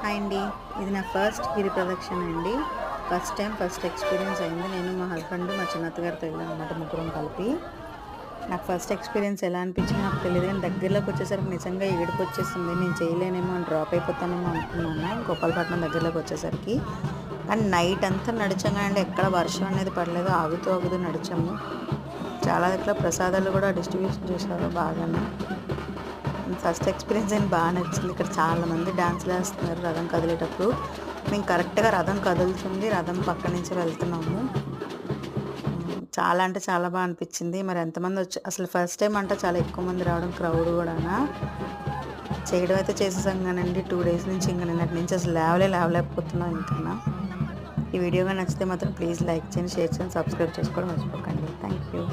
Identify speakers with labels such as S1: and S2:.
S1: Hi అండి. ఇది నా ఫస్ట్ గిరి ప్రదక్షిణ అండి. ఫస్ట్ ఎక్స్పీరియన్స్ అయింది. నేను మా హస్బెండ్ మా చిన్నత్తగారితో వెళ్ళాను అనమాట, ముగ్గురం కలిపి. నాకు ఫస్ట్ ఎక్స్పీరియన్స్ ఎలా అనిపించిందో నాకు తెలియదు, కానీ దగ్గరలోకి వచ్చేసరికి నిజంగా ఏడుపు వచ్చేసింది. నేను చేయలేనేమో, డ్రాప్ అయిపోతానేమో అనుకున్నాను గోపాలపట్నం దగ్గరలోకి వచ్చేసరికి. కానీ నైట్ అంతా నడిచాం అండి, ఎక్కడ వర్షం అనేది పడలేదు, ఆగుతూ నడిచాము. చాలా దగ్గర ప్రసాదాలు కూడా డిస్ట్రిబ్యూషన్ చేశారు బాగానే. ఫస్ట్ ఎక్స్పీరియన్స్ అని బాగా నచ్చింది. ఇక్కడ చాలామంది డాన్స్లు వేస్తున్నారు రథం కదిలేటప్పుడు. మేము కరెక్ట్గా రథం కదులుతుంది, రథం పక్క నుంచి వెళ్తున్నాము. చాలా అంటే చాలా బాగా అనిపించింది. మరి ఎంతమంది వచ్చి అసలు ఫస్ట్ టైం అంటే చాలా ఎక్కువ మంది రావడం, క్రౌడ్ కూడా చేయడం అయితే చేసేసాం కానండి. 2 days నుంచి ఇంకా నిన్నటి నుంచి అసలు లేవలేకపోతున్నాం. ఇంకా ఈ వీడియోగా నచ్చితే మాత్రం ప్లీజ్ లైక్ చేయండి, షేర్ చేయండి, సబ్స్క్రైబ్ చేసుకోవడం మర్చిపోకండి. Thank you.